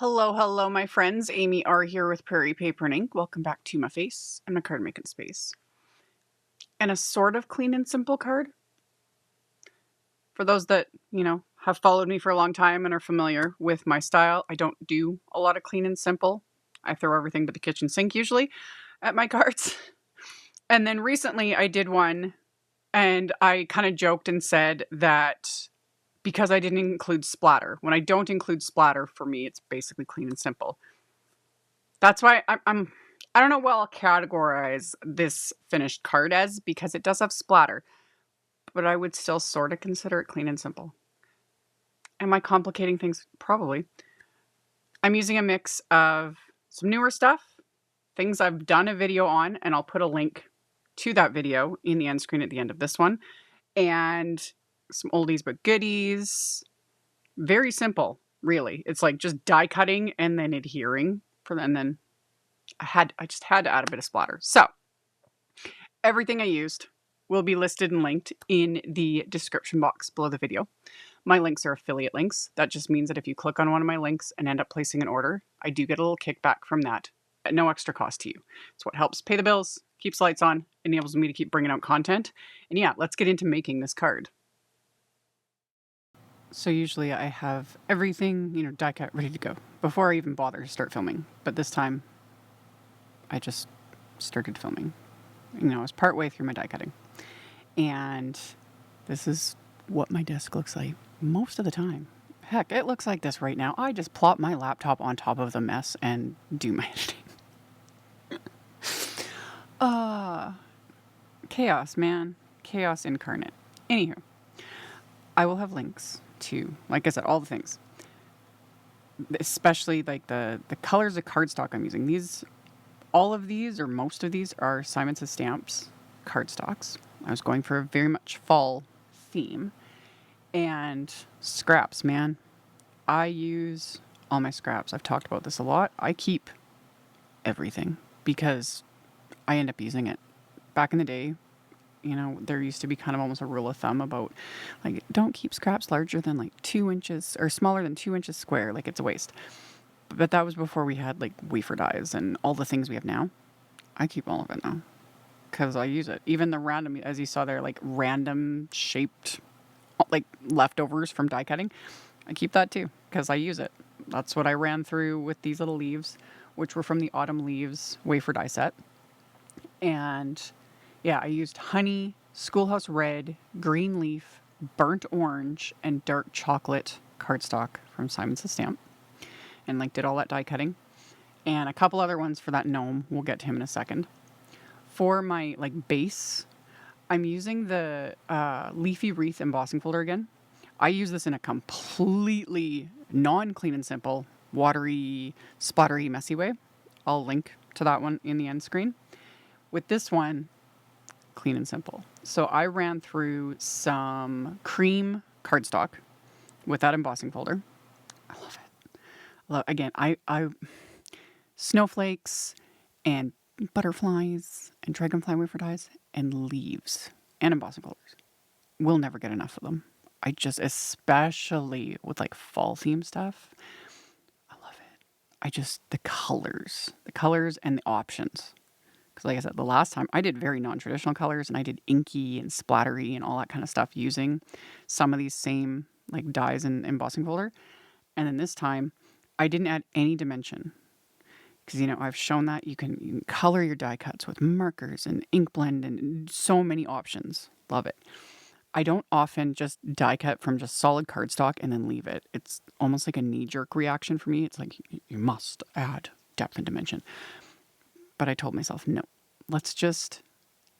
Hello, hello, my friends. AmyR here with Prairie Paper and Ink. Welcome back to my face and my card making space. And a sort of clean and simple card. For those that, have followed me for a long time and are familiar with my style, I don't do a lot of clean and simple. I throw everything but the kitchen sink usually at my cards. And then recently I did one and I kind of joked and said that because I didn't include splatter. When I don't include splatter, for me, it's basically clean and simple. That's why I don't know what I'll categorize this finished card as because it does have splatter, but I would still sort of consider it clean and simple. Am I complicating things? Probably. I'm using a mix of some newer stuff, things I've done a video on, and I'll put a link to that video in the end screen at the end of this one, and some oldies but goodies. Very simple, really. It's like just die cutting and then adhering and then I just had to add a bit of splatter. So everything I used will be listed and linked in the description box below the video. My links are affiliate links. That just means that if you click on one of my links and end up placing an order, I do get a little kickback from that at no extra cost to you. It's what helps pay the bills, keeps lights on, enables me to keep bringing out content. And yeah, let's get into making this card. So usually I have everything, die cut ready to go before I even bother to start filming. But this time I just started filming. I was partway through my die cutting. And this is what my desk looks like most of the time. Heck, it looks like this right now. I just plop my laptop on top of the mess and do my editing. Chaos, man. Chaos incarnate. Anywho, I will have links to, like I said, all the things. Especially like the colors of cardstock I'm using. All of these, or most of these, are Simon Says Stamps cardstocks. I was going for a very much fall theme. And scraps, man. I use all my scraps. I've talked about this a lot. I keep everything because I end up using it. Back in the day, there used to be kind of almost a rule of thumb about, like, don't keep scraps larger than, 2 inches, or smaller than 2 inches square, like it's a waste. But that was before we had, wafer dies and all the things we have now. I keep all of it now because I use it. Even the random, as you saw there, random shaped, leftovers from die cutting, I keep that too because I use it. That's what I ran through with these little leaves, which were from the Autumn Leaves wafer die set. And yeah, I used honey, Schoolhouse Red, green leaf, burnt orange, and dark chocolate cardstock from Simon Says Stamp. And did all that die cutting. And a couple other ones for that gnome. We'll get to him in a second. For my base, I'm using the Leafy Wreath embossing folder again. I use this in a completely non-clean and simple, watery, splattery, messy way. I'll link to that one in the end screen. With this one, clean and simple. So I ran through some cream cardstock with that embossing folder. I love it. Again, I snowflakes and butterflies and dragonfly wafer dies and leaves and embossing folders. We'll never get enough of them. Especially with fall theme stuff, I love it. The colors and the options. Because like I said, the last time I did very non-traditional colors and I did inky and splattery and all that kind of stuff using some of these same dies and embossing folder. And then this time I didn't add any dimension because, I've shown that you can color your die cuts with markers and ink blend and so many options. Love it. I don't often just die cut from just solid cardstock and then leave it. It's almost like a knee-jerk reaction for me. It's like, you must add depth and dimension. But I told myself, no, let's just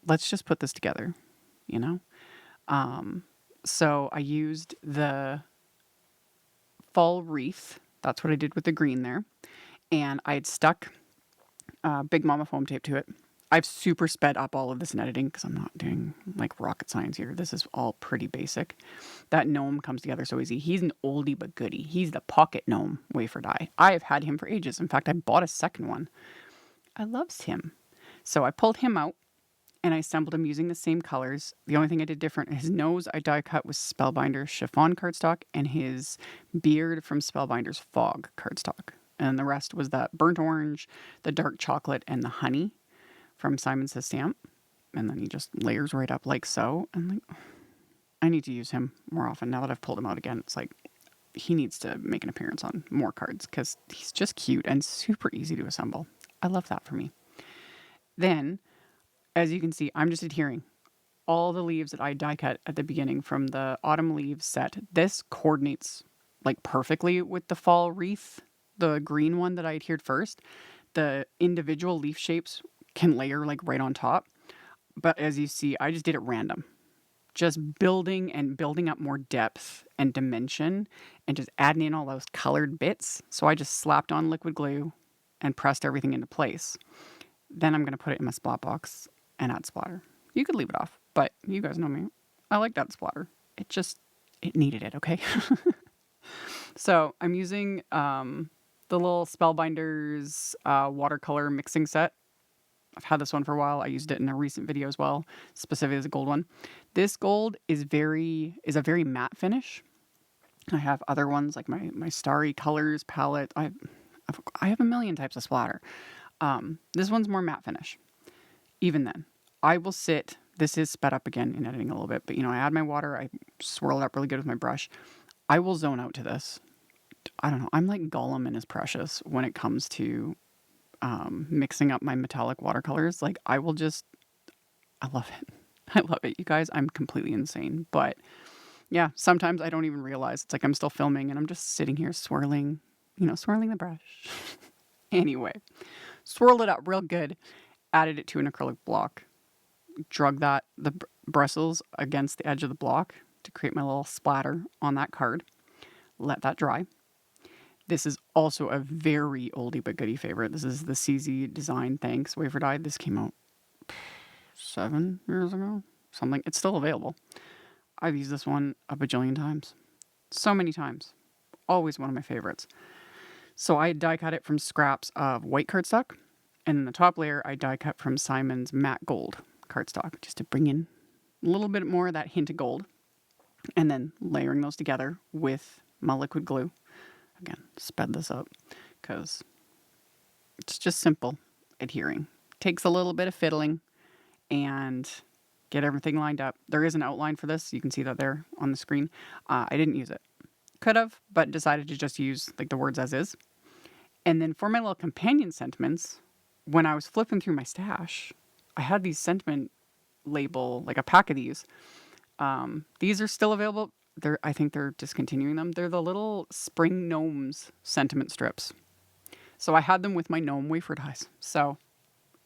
put this together, So I used the fall wreath. That's what I did with the green there. And I had stuck Big Momma foam tape to it. I've super sped up all of this in editing because I'm not doing rocket science here. This is all pretty basic. That gnome comes together so easy. He's an oldie but goodie. He's the pocket gnome wafer die. I have had him for ages. In fact, I bought a second one. I loves him. So I pulled him out and I assembled him using the same colors. The only thing I did different, his nose I die cut with Spellbinders Chiffon cardstock and his beard from Spellbinders Fog cardstock. And the rest was that burnt orange, the dark chocolate, and the honey from Simon Says Stamp. And then he just layers right up like so. And like, I need to use him more often now that I've pulled him out again. It's like he needs to make an appearance on more cards because he's just cute and super easy to assemble. I love that for me. Then, as you can see, I'm just adhering all the leaves that I die cut at the beginning from the autumn leaves set. This coordinates like perfectly with the fall wreath, the green one that I adhered first. The individual leaf shapes can layer like right on top. But as you see, I just did it random. Just building and building up more depth and dimension and just adding in all those colored bits. So I just slapped on liquid glue and pressed everything into place. Then I'm going to put it in my splat box and add splatter. You could leave it off, but you guys know me. I like that splatter. It needed it, okay? So I'm using the little Spellbinders watercolor mixing set. I've had this one for a while. I used it in a recent video as well, specifically as a gold one. This gold is a very matte finish. I have other ones like my Starry Colors palette. I have a million types of splatter. This one's more matte finish. Even then, I will sit. This is sped up again in editing a little bit, but I add my water. I swirl it up really good with my brush. I will zone out to this. I don't know. I'm like Gollum and his Precious when it comes to mixing up my metallic watercolors. Like I love it. I love it, you guys. I'm completely insane. But yeah, sometimes I don't even realize. It's like I'm still filming and I'm just sitting here swirling the brush. Anyway, swirled it up real good, added it to an acrylic block, drug the bristles against the edge of the block to create my little splatter on that card. Let that dry. This is also a very oldie but goodie favorite. This is the CZ Design Thanks Wafer Die. This came out 7 years ago, something. It's still available. I've used this one a bajillion times. So many times. Always one of my favorites. So I die cut it from scraps of white cardstock. And in the top layer, I die cut from Simon's matte gold cardstock, just to bring in a little bit more of that hint of gold. And then layering those together with my liquid glue. Again, sped this up because it's just simple adhering. Takes a little bit of fiddling and get everything lined up. There is an outline for this. You can see that there on the screen. I didn't use it. Could have, but decided to just use like the words as is. And then for my little companion sentiments, when I was flipping through my stash, I had these sentiment label, like a pack of these. These are still available. I think they're discontinuing them. They're the little spring gnomes sentiment strips. So I had them with my gnome wafer dies. So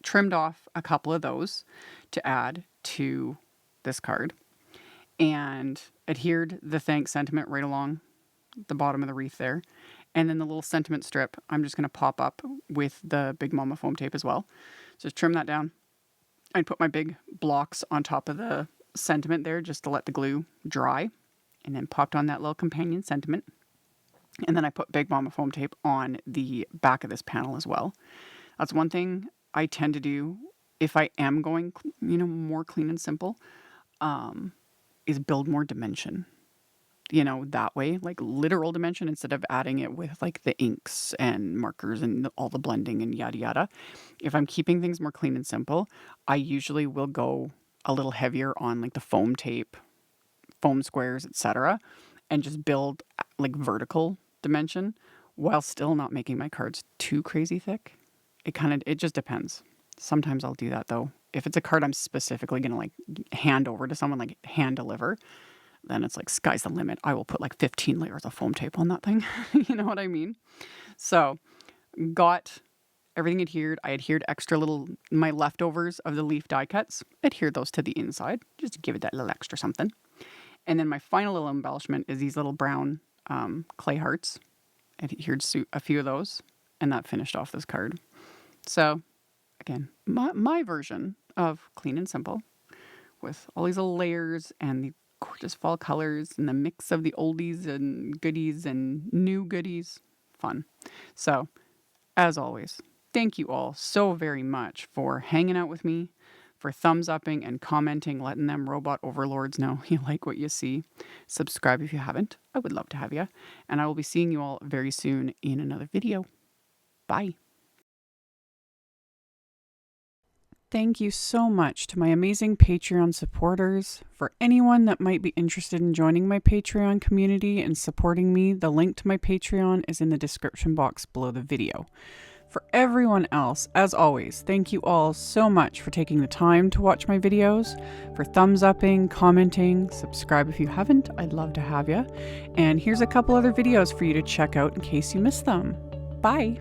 trimmed off a couple of those to add to this card and adhered the thanks sentiment right along the bottom of the wreath there. And then the little sentiment strip, I'm just going to pop up with the big Momma foam tape as well. So just trim that down. I put my big blocks on top of the sentiment there just to let the glue dry. And then popped on that little companion sentiment. And then I put big Momma foam tape on the back of this panel as well. That's one thing I tend to do if I am going, more clean and simple, is build more dimension. That way, like literal dimension instead of adding it with like the inks and markers and all the blending and yada yada. If I'm keeping things more clean and simple, I usually will go a little heavier on like the foam tape, foam squares, etc., and just build like vertical dimension while still not making my cards too crazy thick. It just depends. Sometimes I'll do that though. If it's a card I'm specifically gonna like hand over to someone, like hand deliver, then it's like sky's the limit. I will put like 15 layers of foam tape on that thing. You know what I mean? So got everything adhered. I adhered my leftovers of the leaf die cuts, adhered those to the inside, just to give it that little extra something. And then my final little embellishment is these little brown clay hearts. I adhered a few of those, and that finished off this card. So, again, my version of clean and simple with all these little layers and the gorgeous fall colors and the mix of the oldies and goodies and new goodies. Fun. So, as always, thank you all so very much for hanging out with me, for thumbs upping and commenting, letting them robot overlords know you like what you see. Subscribe if you haven't. I would love to have you. And I will be seeing you all very soon in another video. Bye. Thank you so much to my amazing Patreon supporters. For anyone that might be interested in joining my Patreon community and supporting me, the link to my Patreon is in the description box below the video. For everyone else, as always, thank you all so much for taking the time to watch my videos, for thumbs upping, commenting, subscribe if you haven't, I'd love to have you. And here's a couple other videos for you to check out in case you missed them. Bye!